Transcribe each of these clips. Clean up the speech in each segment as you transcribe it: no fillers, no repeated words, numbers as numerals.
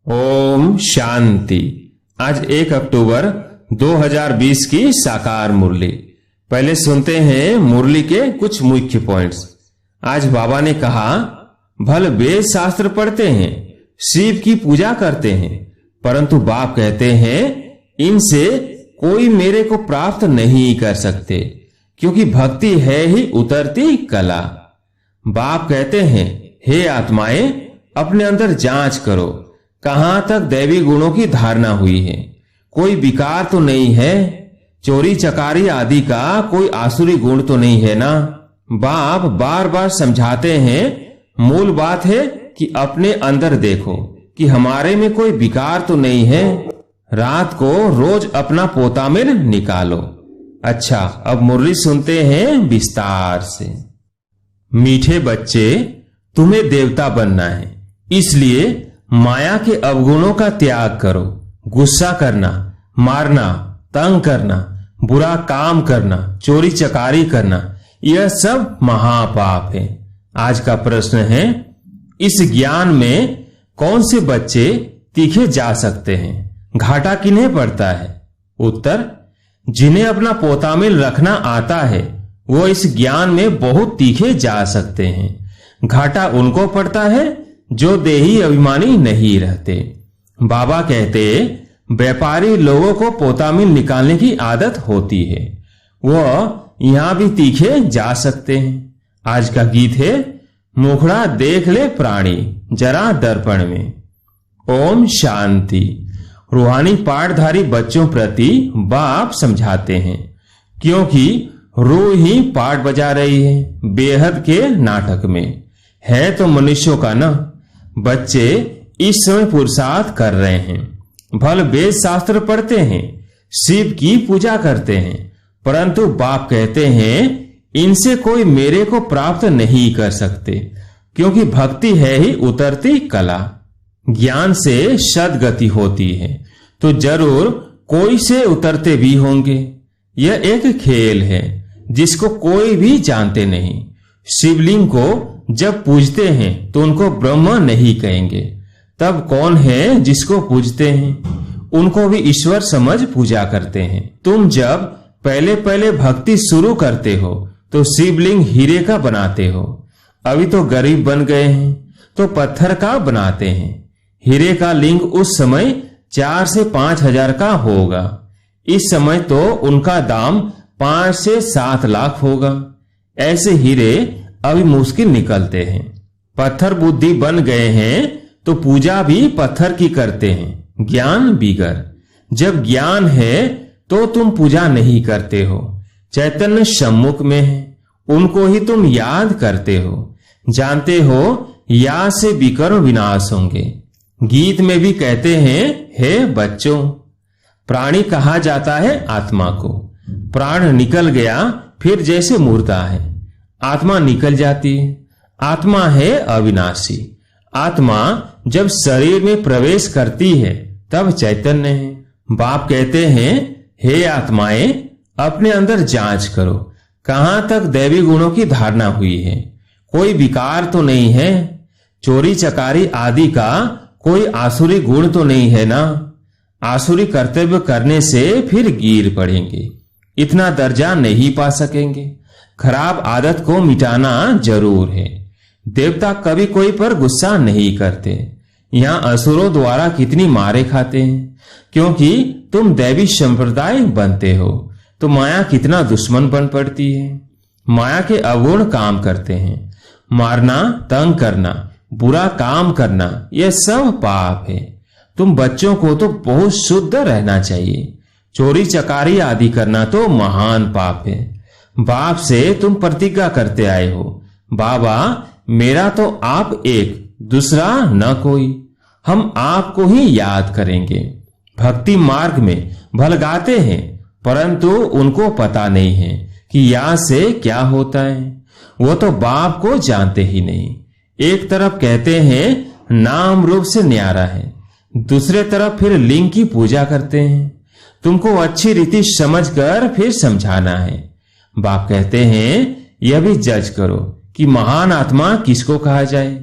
ओम शांति। आज 1 अक्टूबर 2020 की साकार मुरली। पहले सुनते हैं मुरली के कुछ मुख्य पॉइंट्स। आज बाबा ने कहा, भल वेद शास्त्र पढ़ते हैं, शिव की पूजा करते हैं, परंतु बाप कहते हैं इनसे कोई मेरे को प्राप्त नहीं कर सकते, क्योंकि भक्ति है ही उतरती कला। बाप कहते हैं, हे आत्माएं, अपने अंदर जांच करो, कहां तक दैवी गुणों की धारणा हुई है। कोई विकार तो नहीं है, चोरी चकारी आदि का कोई आसुरी गुण तो नहीं है ना। बाप बार बार समझाते हैं, मूल बात है कि अपने अंदर देखो कि हमारे में कोई विकार तो नहीं है। रात को रोज अपना पोता में निकालो। अच्छा, अब मुरली सुनते हैं विस्तार से। मीठे बच्चे, तुम्हें देवता बनना है, इसलिए माया के अवगुणों का त्याग करो। गुस्सा करना, मारना, तंग करना, बुरा काम करना, चोरी चकारी करना, यह सब महापाप है। आज का प्रश्न है, इस ज्ञान में कौन से बच्चे तीखे जा सकते हैं? घाटा किन्हें पड़ता है? उत्तर, जिन्हें अपना पोतामिल रखना आता है वो इस ज्ञान में बहुत तीखे जा सकते हैं। घाटा उनको पड़ता है जो देही अभिमानी नहीं रहते। बाबा कहते, व्यापारी लोगों को पोतामिल निकालने की आदत होती है, वो यहां भी तीखे जा सकते हैं। आज का गीत है, मुखड़ा देख ले प्राणी जरा दर्पण में। ओम शांति। रूहानी पाठधारी बच्चों प्रति बाप समझाते हैं, क्योंकि रूह ही पाठ बजा रही है बेहद के नाटक में। है तो मनुष्यों का ना। बच्चे इस समय पुरुषार्थ कर रहे हैं, भल वेद शास्त्र पढ़ते हैं, शिव की पूजा करते हैं, परंतु बाप कहते हैं इनसे कोई मेरे को प्राप्त नहीं कर सकते, क्योंकि भक्ति है ही उतरती कला। ज्ञान से सद्गति होती है, तो जरूर कोई से उतरते भी होंगे। यह एक खेल है जिसको कोई भी जानते नहीं। शिवलिंग को जब पूजते हैं तो उनको ब्रह्म नहीं कहेंगे, तब कौन है जिसको पूजते हैं? उनको भी ईश्वर समझ पूजा करते हैं। तुम जब पहले पहले भक्ति शुरू करते हो तो शिवलिंग हीरे का बनाते हो। अभी तो गरीब बन गए हैं तो पत्थर का बनाते हैं। हीरे का लिंग उस समय 4 से 5 हजार का होगा। इस समय तो उनका दाम 5 से 7 लाख होगा। ऐसे हीरे अभी मुश्किल निकलते हैं। पत्थर बुद्धि बन गए हैं तो पूजा भी पत्थर की करते हैं, ज्ञान बिगर। जब ज्ञान है तो तुम पूजा नहीं करते हो। चैतन्य सम्मुख में है, उनको ही तुम याद करते हो। जानते हो या से विकर्म विनाश होंगे। गीत में भी कहते हैं, हे बच्चों। प्राणी कहा जाता है आत्मा को। प्राण निकल गया फिर जैसे मुर्दा है, आत्मा निकल जाती है। आत्मा है अविनाशी। आत्मा जब शरीर में प्रवेश करती है तब चैतन्य है। बाप कहते हैं, हे आत्माएं, अपने अंदर जांच करो, कहां तक दैवी गुणों की धारणा हुई है। कोई विकार तो नहीं है, चोरी चकारी आदि का कोई आसुरी गुण तो नहीं है ना। आसुरी कर्तव्य करने से फिर गिर पड़ेंगे, इतना दर्जा नहीं पा सकेंगे। खराब आदत को मिटाना जरूर है। देवता कभी कोई पर गुस्सा नहीं करते। यहाँ असुरों द्वारा कितनी मारे खाते हैं, क्योंकि तुम दैवी संप्रदाय बनते हो तो माया कितना दुश्मन बन पड़ती है। माया के अवगुण काम करते हैं। मारना, तंग करना, बुरा काम करना, यह सब पाप है। तुम बच्चों को तो बहुत शुद्ध रहना चाहिए। चोरी चकारी आदि करना तो महान पाप है। बाप से तुम प्रतिज्ञा करते आए हो, बाबा मेरा तो आप एक, दूसरा न कोई। हम आपको ही याद करेंगे। भक्ति मार्ग में भलगाते हैं, परंतु उनको पता नहीं है कि यहाँ से क्या होता है। वो तो बाप को जानते ही नहीं। एक तरफ कहते हैं नाम रूप से न्यारा है, दूसरे तरफ फिर लिंग की पूजा करते हैं। तुमको अच्छी रीति समझकर फिर समझाना है। बाप कहते हैं, यह भी जज करो कि महान आत्मा किसको कहा जाए।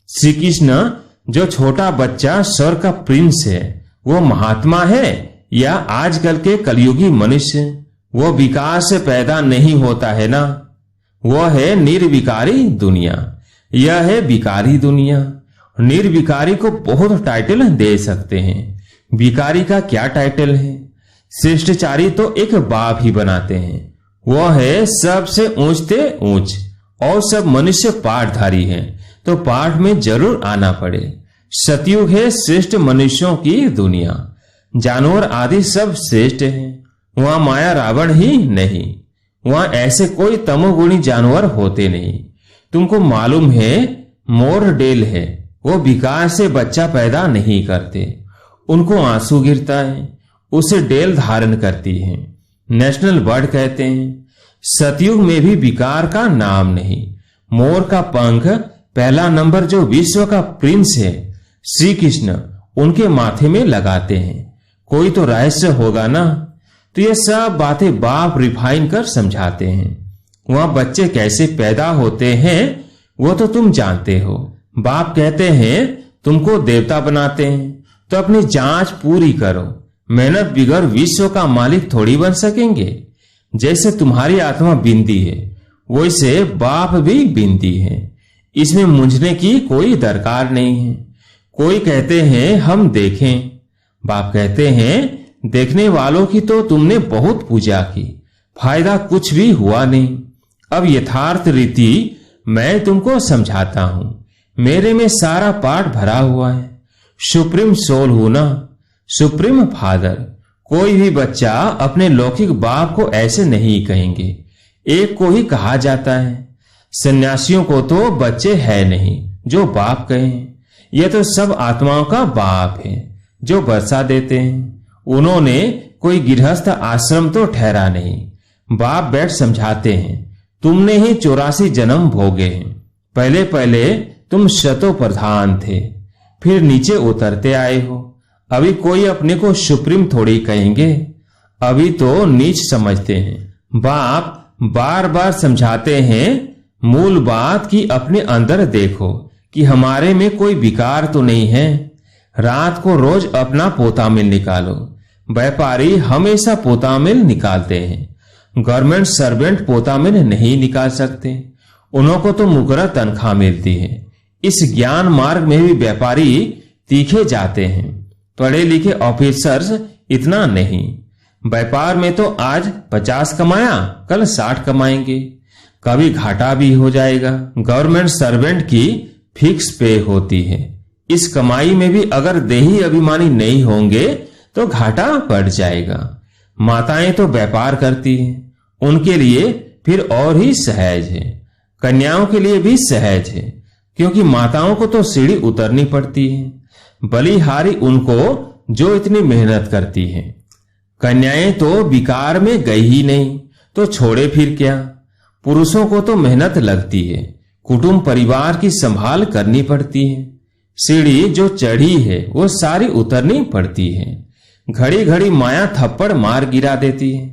श्री कृष्ण जो छोटा बच्चा स्वर्ग का प्रिंस है वो महात्मा है या आजकल के कलयुगी मनुष्य? वो विकार से पैदा नहीं होता है ना। वो है निर्विकारी दुनिया, यह है विकारी दुनिया। निर्विकारी को बहुत टाइटल दे सकते हैं, विकारी का क्या टाइटल है? शिष्टाचारी तो एक बाप ही बनाते हैं, वो है सबसे ऊंचते ऊंच। और सब मनुष्य पाठधारी हैं तो पाठ में जरूर आना पड़े। सतयुग है श्रेष्ठ मनुष्यों की दुनिया, जानवर आदि सब श्रेष्ठ हैं। वहां माया रावण ही नहीं, वहां ऐसे कोई तमोगुणी जानवर होते नहीं। तुमको मालूम है मोर डेल है, वो विकार से बच्चा पैदा नहीं करते, उनको आंसू गिरता है, उसे डेल धारण करती है, नेशनल बर्ड कहते हैं। सतयुग में भी विकार का नाम नहीं। मोर का पंख पहला नंबर जो विश्व का प्रिंस है श्री कृष्ण, उनके माथे में लगाते हैं। कोई तो रहस्य होगा ना। तो ये सब बातें बाप रिफाइन कर समझाते हैं। वहां बच्चे कैसे पैदा होते हैं वो तो तुम जानते हो। बाप कहते हैं तुमको देवता बनाते हैं तो अपनी जांच पूरी करो। मेहनत बिगड़ विश्व का मालिक थोड़ी बन सकेंगे। जैसे तुम्हारी आत्मा बिंदी है वैसे बाप भी बिंदी है, इसमें मुंझने की कोई दरकार नहीं है। कोई कहते हैं हम देखें, बाप कहते हैं देखने वालों की तो तुमने बहुत पूजा की, फायदा कुछ भी हुआ नहीं। अब यथार्थ रीति मैं तुमको समझाता हूं। मेरे में सारा पाठ भरा हुआ है। सुप्रीम सोल हूं ना, सुप्रीम फादर। कोई भी बच्चा अपने लौकिक बाप को ऐसे नहीं कहेंगे, एक को ही कहा जाता है। सन्यासियों को तो बच्चे है नहीं जो बाप कहें। यह तो सब आत्माओं का बाप है जो वर्षा देते हैं। उन्होंने कोई गृहस्थ आश्रम तो ठहरा नहीं। बाप बैठ समझाते हैं तुमने ही 84 जन्म भोगे हैं। पहले पहले तुम शतो प्रधान थे, फिर नीचे उतरते आए हो। अभी कोई अपने को सुप्रीम थोड़ी कहेंगे, अभी तो नीच समझते हैं। बाप बार बार समझाते हैं मूल बात कि अपने अंदर देखो कि हमारे में कोई विकार तो नहीं है। रात को रोज अपना पोतामिल निकालो। व्यापारी हमेशा पोतामिल निकालते हैं, गवर्नमेंट सर्वेंट पोतामिल नहीं निकाल सकते, उन्होंने तो मुकर्रर तनख्वाह मिलती है। इस ज्ञान मार्ग में भी व्यापारी तीखे जाते हैं, पढ़े लिखे ऑफिसर्स इतना नहीं। व्यापार में तो आज 50 कमाया कल 60 कमाएंगे, कभी घाटा भी हो जाएगा। गवर्नमेंट सर्वेंट की फिक्स पे होती है। इस कमाई में भी अगर देही अभिमानी नहीं होंगे तो घाटा पड़ जाएगा। माताएं तो व्यापार करती हैं, उनके लिए फिर और ही सहज है। कन्याओं के लिए भी सहज है, क्योंकि माताओं को तो सीढ़ी उतरनी पड़ती है। बलिहारी उनको जो इतनी मेहनत करती है। कन्याएं तो विकार में गई ही नहीं तो छोड़े फिर क्या। पुरुषों को तो मेहनत लगती है, कुटुंब परिवार की संभाल करनी पड़ती है। सीढ़ी जो चढ़ी है वो सारी उतरनी पड़ती है। घड़ी घड़ी माया थप्पड़ मार गिरा देती है।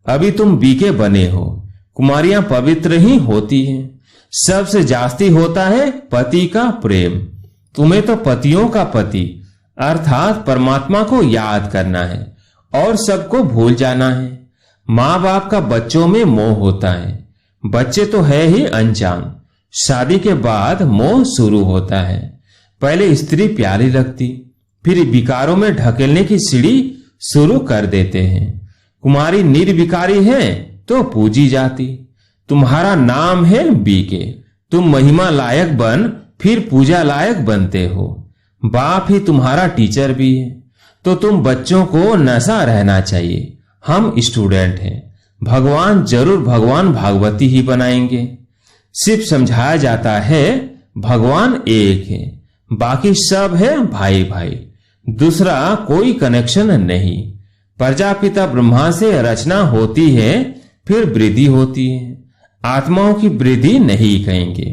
अभी तुम बीके बने हो, कुमारियां पवित्र ही होती हैं। सबसे जास्ती होता है पति का प्रेम। तुम्हें तो पतियों का पति अर्थात परमात्मा को याद करना है और सबको भूल जाना है। माँ बाप का बच्चों में मोह होता है। बच्चे तो है ही अनजान, शादी के बाद मोह शुरू होता है। पहले स्त्री प्यारी लगती, फिर विकारों में ढकेलने की सीढ़ी शुरू कर देते हैं। कुमारी निर्विकारी है तो पूजी जाती। तुम्हारा नाम है बीके, तुम महिमा लायक बन फिर पूजा लायक बनते हो। बाप ही तुम्हारा टीचर भी है, तो तुम बच्चों को नशा रहना चाहिए। हम स्टूडेंट हैं, भगवान जरूर भगवान भागवती ही बनाएंगे। सिर्फ समझाया जाता है भगवान एक है, बाकी सब है भाई भाई, दूसरा कोई कनेक्शन नहीं। प्रजापिता ब्रह्मा से रचना होती है, फिर वृद्धि होती है। आत्माओं की वृद्धि नहीं कहेंगे,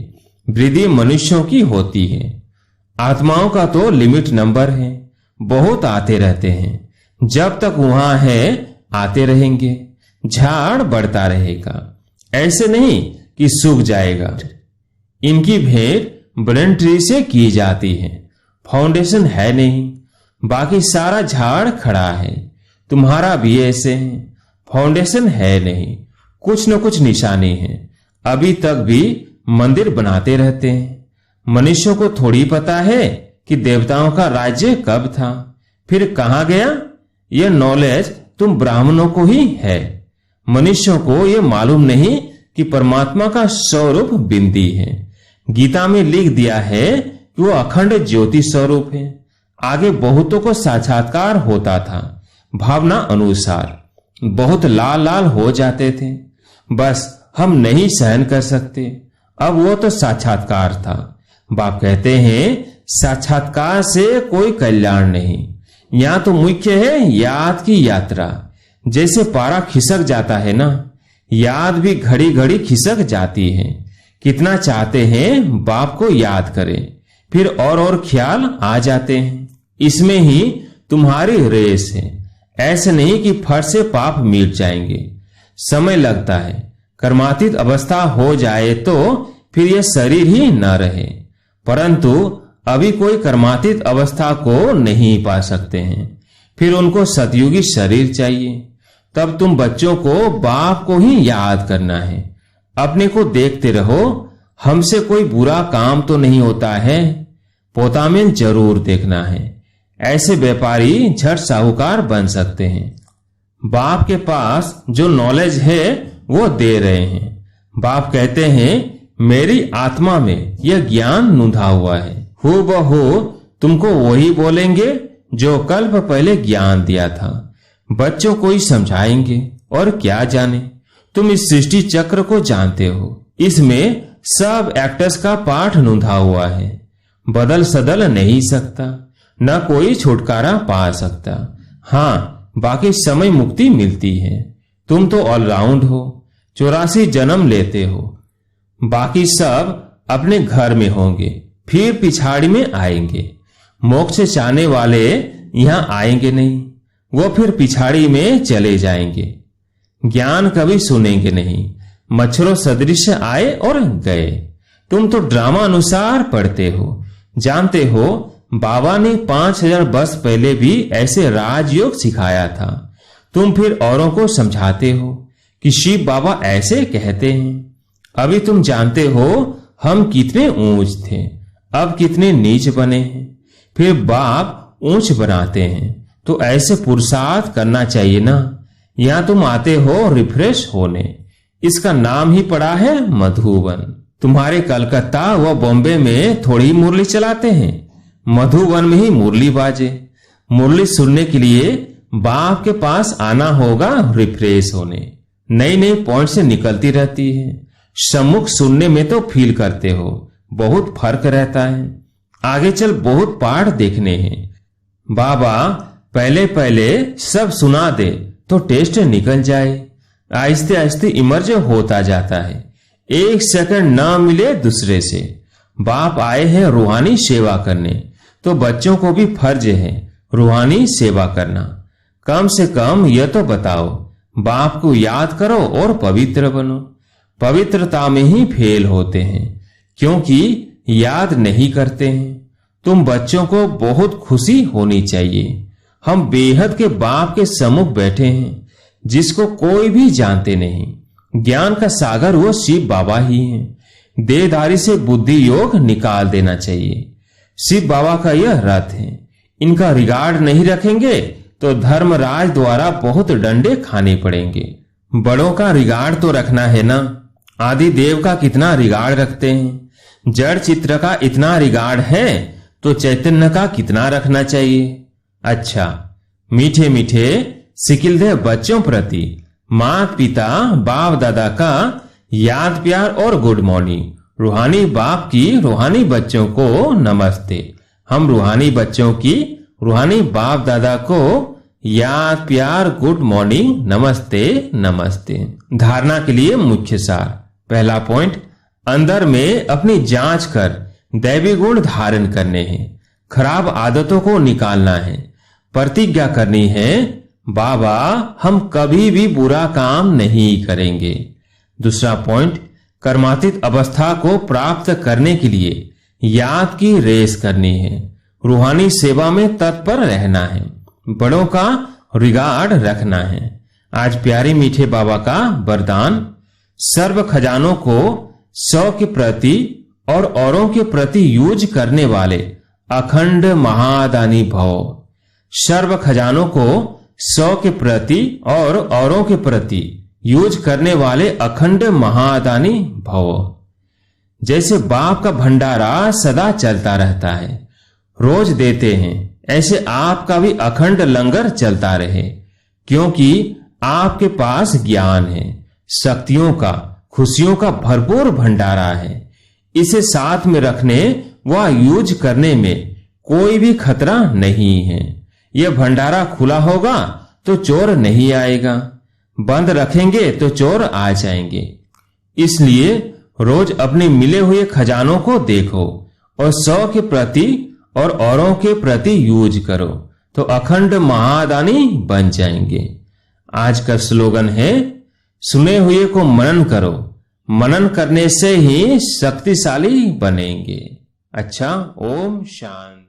वृद्धि मनुष्यों की होती है। आत्माओं का तो लिमिट नंबर है, बहुत आते रहते हैं। जब तक वहां है आते रहेंगे, झाड़ बढ़ता रहेगा। ऐसे नहीं कि सूख जाएगा। इनकी भेंट ब्रेन ट्री से की जाती है, फाउंडेशन है नहीं, बाकी सारा झाड़ खड़ा है। तुम्हारा भी ऐसे है, फाउंडेशन है नहीं, कुछ न कुछ निशानी है। अभी तक भी मंदिर बनाते रहते हैं। मनुष्यों को थोड़ी पता है कि देवताओं का राज्य कब था, फिर कहां गया। यह नॉलेज तुम ब्राह्मणों को ही है। मनुष्यों को यह मालूम नहीं कि परमात्मा का स्वरूप बिंदी है। गीता में लिख दिया है कि वो अखंड ज्योति स्वरूप है। आगे बहुतों को साक्षात्कार होता था, भावना अनुसार बहुत लाल लाल हो जाते थे, बस हम नहीं सहन कर सकते। अब वो तो साक्षात्कार था। बाप कहते हैं साक्षात्कार से कोई कल्याण नहीं, यहां तो मुख्य है याद की यात्रा। जैसे पारा खिसक जाता है ना, याद भी घड़ी घड़ी खिसक जाती है। कितना चाहते हैं बाप को याद करें, फिर और ख्याल आ जाते हैं। इसमें ही तुम्हारी रेस है। ऐसे नहीं कि फट से पाप मिट जाएंगे, समय लगता है। कर्मातीत अवस्था हो जाए तो फिर यह शरीर ही न रहे, परंतु अभी कोई कर्मातीत अवस्था को नहीं पा सकते हैं। फिर उनको सतयुगी शरीर चाहिए। तब तुम बच्चों को बाप को ही याद करना है। अपने को देखते रहो, हमसे कोई बुरा काम तो नहीं होता है। पोता में जरूर देखना है। ऐसे व्यापारी झट साहूकार बन सकते हैं। बाप के पास जो नॉलेज है वो दे रहे हैं। बाप कहते हैं मेरी आत्मा में यह ज्ञान नूंधा हुआ है। हूबहू तुमको वही बोलेंगे जो कल्प पहले ज्ञान दिया था। बच्चों को ही समझाएंगे और क्या जाने। तुम इस सृष्टि चक्र को जानते हो, इसमें सब एक्टर्स का पाठ नूंधा हुआ है। बदल सदल नहीं सकता, न कोई छुटकारा पा सकता। हाँ, बाकी समय मुक्ति मिलती है। तुम तो ऑलराउंड हो, 84 जन्म लेते हो। बाकी सब अपने घर में होंगे, फिर पिछाड़ी में आएंगे। मोक्ष चाहने वाले यहां आएंगे नहीं, वो फिर पिछाड़ी में चले जाएंगे। ज्ञान कभी सुनेंगे नहीं। मच्छरों सदृश आए और गए। तुम तो ड्रामा अनुसार पढ़ते हो। जानते हो बाबा ने 5000 वर्ष पहले भी ऐसे राजयोग सिखाया था। तुम फिर औरों को समझाते हो कि शिव बाबा ऐसे कहते हैं। अभी तुम जानते हो हम कितने ऊंच थे, अब कितने नीच बने हैं। फिर बाप ऊंच बनाते हैं तो ऐसे पुरुषार्थ करना चाहिए ना। यहां तुम आते हो रिफ्रेश होने। इसका नाम ही पड़ा है मधुवन। तुम्हारे कलकत्ता व बॉम्बे में थोड़ी मुरली चलाते हैं, मधुवन में ही मुरली बाजे। मुरली सुनने के लिए बाप के पास आना होगा रिफ्रेश होने। नई नई पॉइंट से निकलती रहती है। सम्मुख सुनने में तो फील करते हो, बहुत फर्क रहता है। आगे चल बहुत पाठ देखने हैं। बाबा पहले पहले सब सुना दे तो टेस्ट निकल जाए। आहिस्ते आहिस्ते इमर्ज होता जाता है। एक सेकंड ना मिले दूसरे से। बाप आए हैं रूहानी सेवा करने, तो बच्चों को भी फर्ज है रूहानी सेवा करना। कम से कम यह तो बताओ, बाप को याद करो और पवित्र बनो। पवित्रता में ही फेल होते हैं, क्योंकि याद नहीं करते हैं। तुम बच्चों को बहुत खुशी होनी चाहिए। हम बेहद के बाप के सम्मुख बैठे हैं, जिसको कोई भी जानते नहीं। ज्ञान का सागर वो शिव बाबा ही हैं। देहधारी से बुद्धि योग निकाल देना चाहिए। शिव बाबा का यह रथ है। इनका रिगार्ड नहीं रखेंगे तो धर्मराज द्वारा बहुत डंडे खाने पड़ेंगे। बड़ों का रिगार्ड तो रखना है ना। आदि देव का कितना रिगार्ड रखते हैं। जड़ चित्र का इतना रिगार्ड है तो चैतन्य का कितना रखना चाहिए। अच्छा, मीठे मीठे सिकिलदेव बच्चों प्रति माता पिता बाप दादा का याद प्यार और गुड मॉर्निंग। रूहानी बाप की रूहानी बच्चों को नमस्ते। हम रूहानी बच्चों की रूहानी बाप दादा को याद प्यार गुड मॉर्निंग नमस्ते नमस्ते। धारणा के लिए मुख्य सार। पहला पॉइंट, अंदर में अपनी जांच कर दैवी गुण धारण करने हैं। खराब आदतों को निकालना है। प्रतिज्ञा करनी है, बाबा हम कभी भी बुरा काम नहीं करेंगे। दूसरा पॉइंट, कर्मातीत अवस्था को प्राप्त करने के लिए याद की रेस करनी है। रूहानी सेवा में तत्पर रहना है, बड़ों का रिगार्ड रखना है। आज प्यारे मीठे बाबा का वरदान, सर्व खजानों को 100 के प्रति और औरों के प्रति यूज करने वाले अखंड महादानी भव। सर्व खजानों को 100 के प्रति और औरों के प्रति यूज करने वाले अखंड महादानी भव। जैसे बाप का भंडारा सदा चलता रहता है, रोज देते हैं, ऐसे आपका भी अखंड लंगर चलता रहे, क्योंकि आपके पास ज्ञान है, शक्तियों का, खुशियों का भरपूर भंडारा है। इसे साथ में रखने व यूज करने में कोई भी खतरा नहीं है। यह भंडारा खुला होगा तो चोर नहीं आएगा, बंद रखेंगे तो चोर आ जाएंगे। इसलिए रोज अपने मिले हुए खजानों को देखो और 100 के प्रति और औरों के प्रति यूज करो तो अखंड महादानी बन जाएंगे। आज का स्लोगन है, सुने हुए को मनन करो, मनन करने से ही शक्तिशाली बनेंगे। अच्छा, ओम शांति।